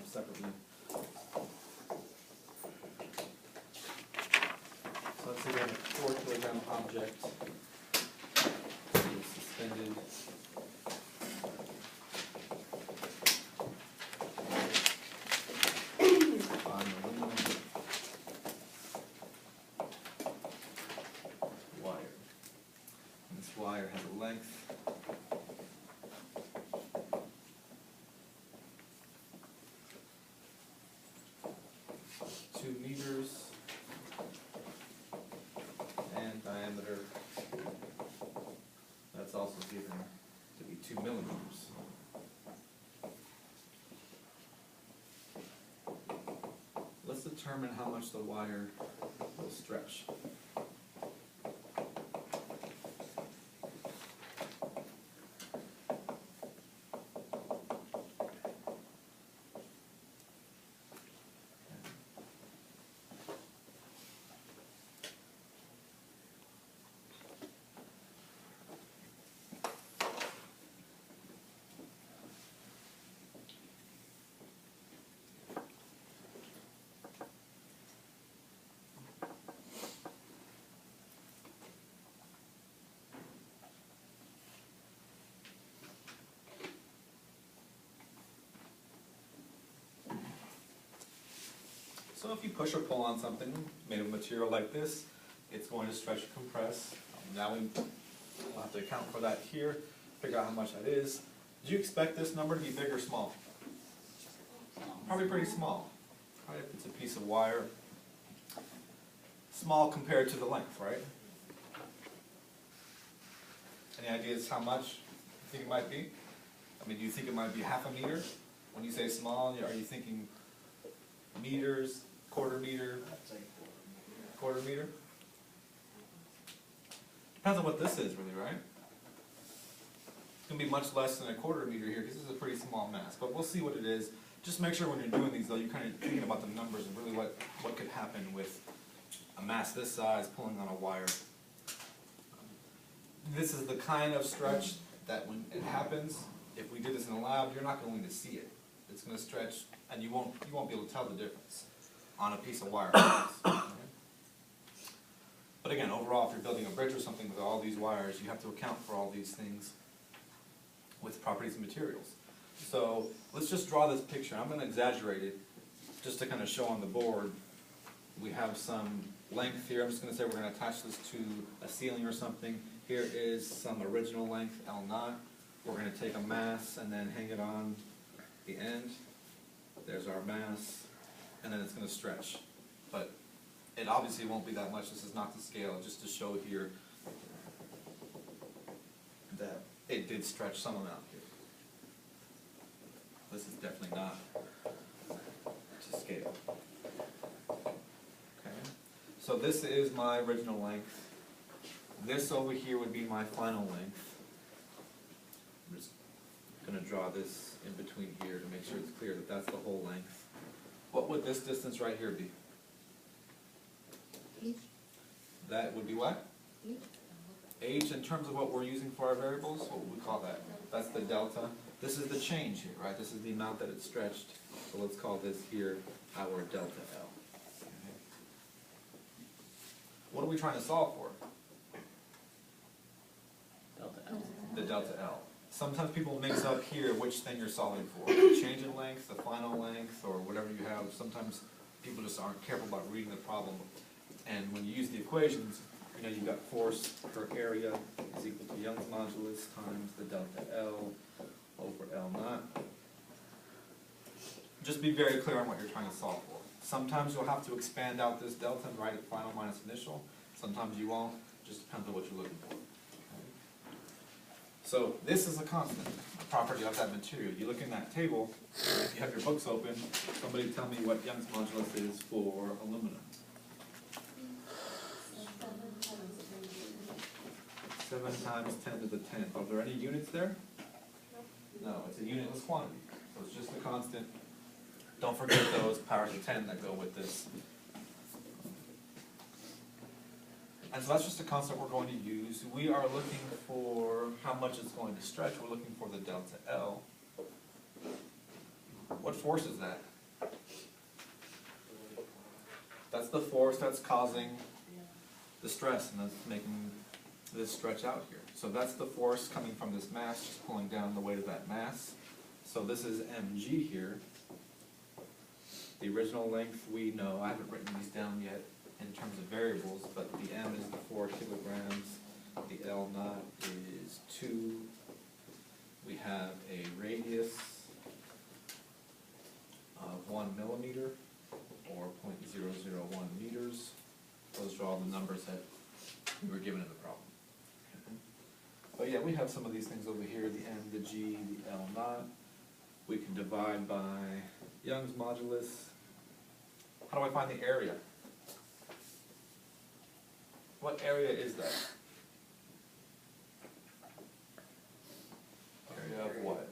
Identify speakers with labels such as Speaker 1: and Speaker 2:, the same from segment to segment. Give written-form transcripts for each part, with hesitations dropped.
Speaker 1: separately. So let's say we have a 4 kilogram object. It's suspended. On aluminum wire. And this wire has a length. 2 meters, and diameter, that's also given to be 2 millimeters. Let's determine how much the wire will stretch. So if you push or pull on something made of a material like this, it's going to stretch and compress. Now we'll have to account for that here, figure out how much that is. Do you expect this number to be big or small? Probably pretty small. Right? If it's a piece of wire, small compared to the length, right? Any ideas how much you think it might be? I mean, do you think it might be half a meter? When you say small, are you thinking meters, quarter meter? Quarter meter? Depends on what this is, really, right? It's going to be much less than a quarter meter here because this is a pretty small mass, but we'll see what it is. Just make sure when you're doing these, though, you're kind of thinking about the numbers and really what could happen with a mass this size pulling on a wire. This is the kind of stretch that when it happens, if we did this in the lab, you're not going to see it. It's going to stretch, and you won't be able to tell the difference on a piece of wire. But again, overall, if you're building a bridge or something with all these wires, you have to account for all these things with properties and materials. So let's just draw this picture. I'm going to exaggerate it just to kind of show on the board. We have some length here. I'm just going to say we're going to attach this to a ceiling or something. Here is some original length, L0. We're going to take a mass and then hang it on the end. There's our mass, and then it's going to stretch. But it obviously won't be that much. This is not the scale, just to show here that it did stretch some amount here. This is definitely not to scale. Okay, so this is my original length. This over here would be my final length. I'm just going to draw this in between here to make sure it's clear that that's the whole length. What would this distance right here be?
Speaker 2: H.
Speaker 1: That would be what? H in terms of what we're using for our variables, what would we call that? That's the delta. This is the change here, right? This is the amount that it stretched. So let's call this here our delta L. Okay. What are we trying to solve for?
Speaker 3: Delta L.
Speaker 1: The delta L. Sometimes people mix up here which thing you're solving for. Change in length, the final length, or whatever you have. Sometimes people just aren't careful about reading the problem. And when you use the equations, you know, you've got force per area is equal to Young's modulus times the delta L over L0. Just be very clear on what you're trying to solve for. Sometimes you'll have to expand out this delta and write it final minus initial. Sometimes you won't. Just depends on what you're looking for. Okay. So this is a constant, a property of that material. You look in that table, if you have your books open, somebody tell me what Young's modulus is for aluminum. 7 times 10 to the 10th. Are there any units there? No, it's a unitless quantity. So it's just a constant. Don't forget those powers of 10 that go with this. And so that's just a constant we're going to use. We are looking for how much it's going to stretch. We're looking for the delta L. What force is that? That's the force that's causing the stress and that's making this stretch out here. So that's the force coming from this mass, just pulling down the weight of that mass. So this is mg here. The original length we know, I haven't written these down yet in terms of variables, but the m is the 4 kilograms, the L naught is 2. We have a radius of 1 millimeter, or 0.001 meters. Those are all the numbers that we were given in the problem. But yeah, we have some of these things over here, the m, the g, the L naught. We can divide by Young's modulus. How do I find the area? What area is that? Area of what?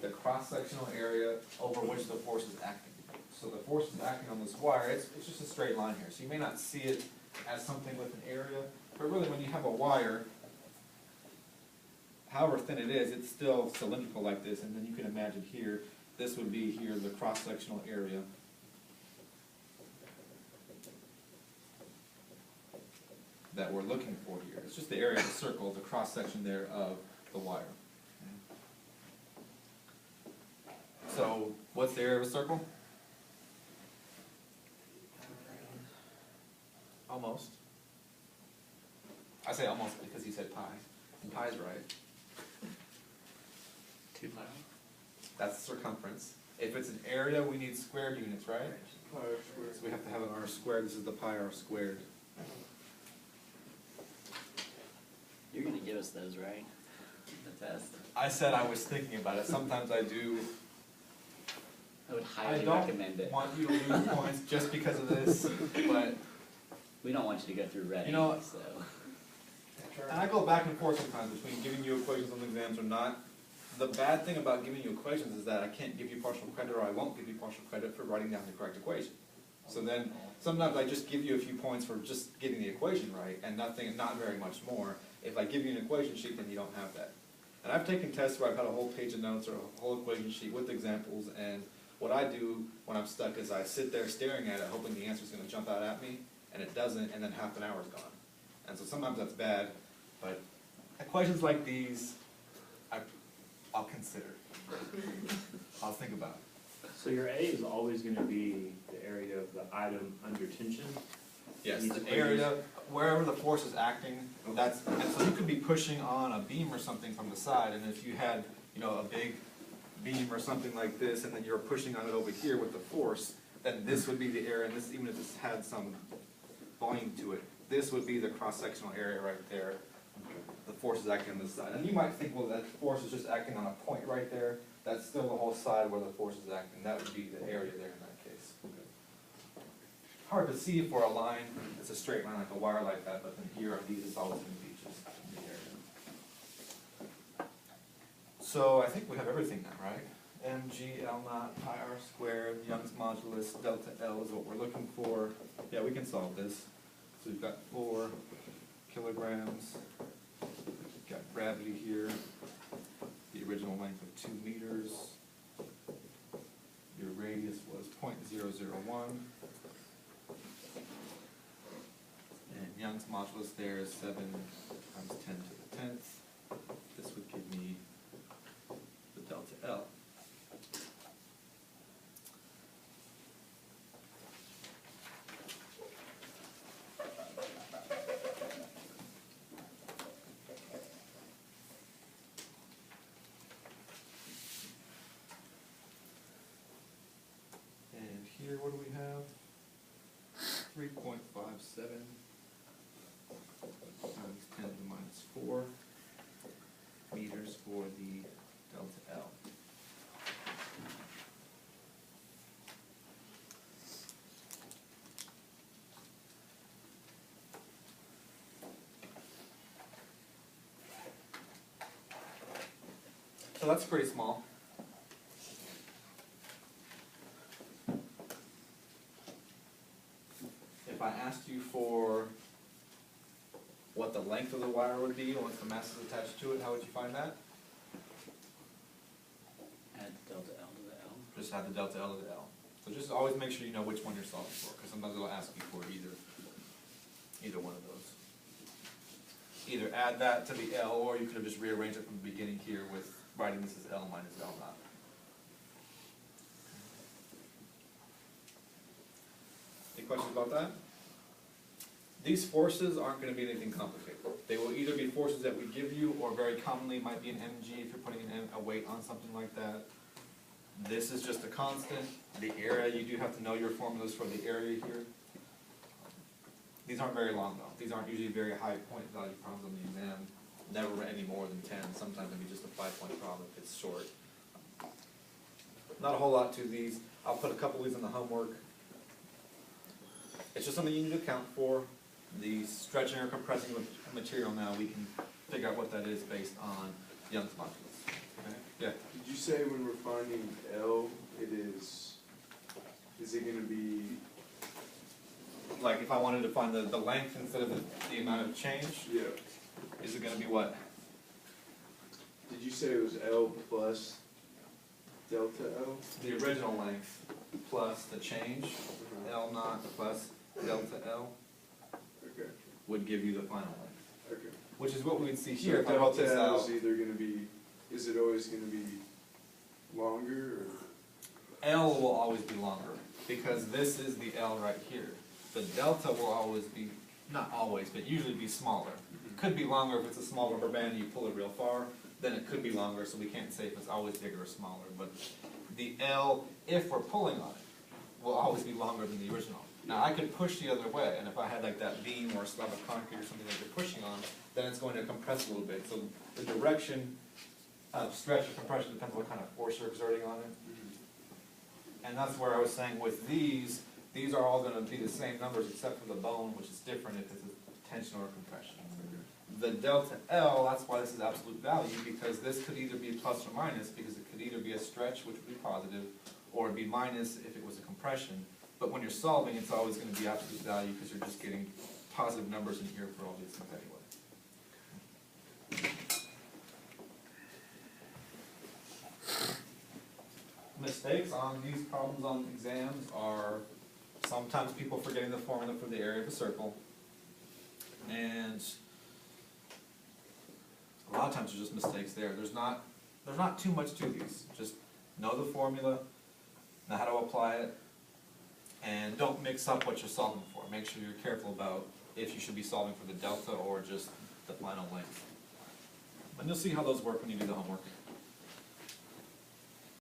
Speaker 1: The cross-sectional area over which the force is acting. So the force is acting on this wire, it's just a straight line here. So you may not see it as something with an area, but really when you have a wire, however thin it is, it's still cylindrical like this, and then you can imagine here, this would be here the cross-sectional area. That we're looking for here. It's just the area of the circle, the cross-section there of the wire. So, what's the area of a circle? Almost. I say almost because he said pi. And pi's right.
Speaker 2: 2 pi.
Speaker 1: That's the circumference. If it's an area, we need squared units, right?
Speaker 2: Pi r squared.
Speaker 1: So we have to have an r squared. This is the pi r squared.
Speaker 3: You're gonna give us those, right? The test.
Speaker 1: I said I was thinking about it. Sometimes I do.
Speaker 3: I would
Speaker 1: I
Speaker 3: highly
Speaker 1: don't
Speaker 3: recommend it.
Speaker 1: want you to lose points just because of this, but
Speaker 3: We don't want you to go through Reading,
Speaker 1: You know-
Speaker 3: so.
Speaker 1: and I go back and forth sometimes between giving you equations on the exams or not. The bad thing about giving you equations is that I can't give you partial credit, or I won't give you partial credit for writing down the correct equation. So then sometimes I just give you a few points for just getting the equation right and nothing, not very much more. If I give you an equation sheet, then you don't have that. And I've taken tests where I've had a whole page of notes or a whole equation sheet with examples, and what I do when I'm stuck is I sit there staring at it, hoping the answer's gonna jump out at me, and it doesn't, and then half an hour's gone. And so sometimes that's bad, but equations like these, I'll consider. I'll think about it.
Speaker 2: So your A is always going to be the area of the item under tension?
Speaker 1: Yes,
Speaker 2: These
Speaker 1: the
Speaker 2: equations-
Speaker 1: area, wherever the force is acting, that's, and so you could be pushing on a beam or something from the side, and if you had, you know, a big beam or something like this, and then you're pushing on it over here with the force, then this would be the area, and this, even if this had some volume to it, this would be the cross-sectional area right there. The force is acting on this side. And you might think, well, that force is just acting on a point right there. That's still the whole side where the force is acting. That would be the area there in that case. Hard to see for a line. It's a straight line like a wire like that, but then here on these, it's always going to be just in the area. So I think we have everything now, right? mg, L naught, pi r squared, Young's modulus, delta L is what we're looking for. Yeah, we can solve this. So we've got 4 kilograms. Got gravity here. The original length of 2 meters. Your radius was 0.001. And Young's modulus there is 7 times 10 to the 10th. This would give me the delta L. And here, what do we have? 3.57 times 10 to the minus 4 meters for the delta L. So that's pretty small. If I asked you for what the length of the wire would be once the mass is attached to it, how would you find that?
Speaker 3: Add delta L to the L.
Speaker 1: Just add the delta L to the L. So just always make sure you know which one you're solving for, because sometimes it'll ask you for either one of those. Either add that to the L, or you could have just rearranged it from the beginning here with writing this as L minus L naught. Any questions about that? These forces aren't gonna be anything complicated. They will either be forces that we give you, or very commonly might be an mg if you're putting a weight on something like that. This is just a constant. The area, you do have to know your formulas for the area here. These aren't very long though. These aren't usually very high point value problems on the exam. Never any more than 10. Sometimes it'll be just a 5-point problem if it's short. Not a whole lot to these. I'll put a couple of these in the homework. It's just something you need to account for. The stretching or compressing of material now, we can figure out what that is based on Young's modulus. Okay? Yeah.
Speaker 4: Did you say when we're finding L, is it gonna be,
Speaker 1: Like if I wanted to find the length instead of the amount of change,
Speaker 4: yeah,
Speaker 1: is it gonna be what?
Speaker 4: did you say it was L plus delta L?
Speaker 1: The original length plus the change, L naught plus delta L,
Speaker 4: Okay,
Speaker 1: would give you the final length.
Speaker 4: okay.
Speaker 1: Which is what we would see
Speaker 4: So
Speaker 1: here if I wrote this
Speaker 4: delta L
Speaker 1: out.
Speaker 4: is either gonna be, is it always gonna be longer, or?
Speaker 1: L will always be longer, because this is the L right here. The delta will always be, not always, but usually be smaller. Could be longer if it's a small rubber band and you pull it real far, then it could be longer, so we can't say if it's always bigger or smaller. But the L, if we're pulling on it, will always be longer than the original. Now, I could push the other way, and if I had like that beam or a slab of concrete or something that you're pushing on, then it's going to compress a little bit. So the direction of stretch or compression depends on what kind of force you're exerting on it. And that's where I was saying with these are all gonna be the same numbers except for the bone, which is different if it's a tension or a compression. The delta L, that's why this is absolute value, because this could either be plus or minus, because it could either be a stretch, which would be positive, or it'd be minus if it was a compression. But when you're solving, it's always gonna be absolute value, because you're just getting positive numbers in here for all these things anyway. Mistakes on these problems on exams are sometimes people forgetting the formula for the area of a circle, and a lot of times there's just mistakes there. There's not too much to these. Just know the formula, know how to apply it, and don't mix up what you're solving for. Make sure you're careful about if you should be solving for the delta or just the final length. And you'll see how those work when you do the homework.